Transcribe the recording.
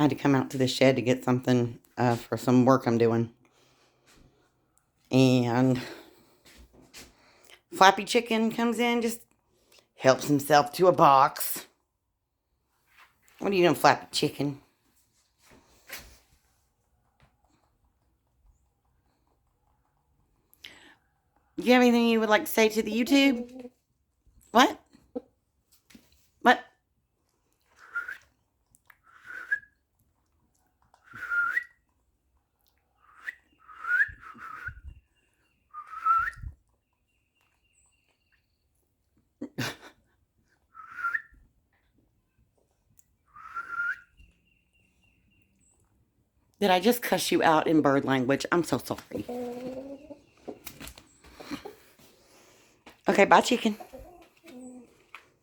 I had to come out to the shed to get something for some work I'm doing. And Flappy Chicken comes in, just helps himself to a box. What are you doing, Flappy Chicken? Do you have anything you would like to say to the YouTube? What? What? Did I just cuss you out in bird language? I'm so sorry. Okay, bye, chicken.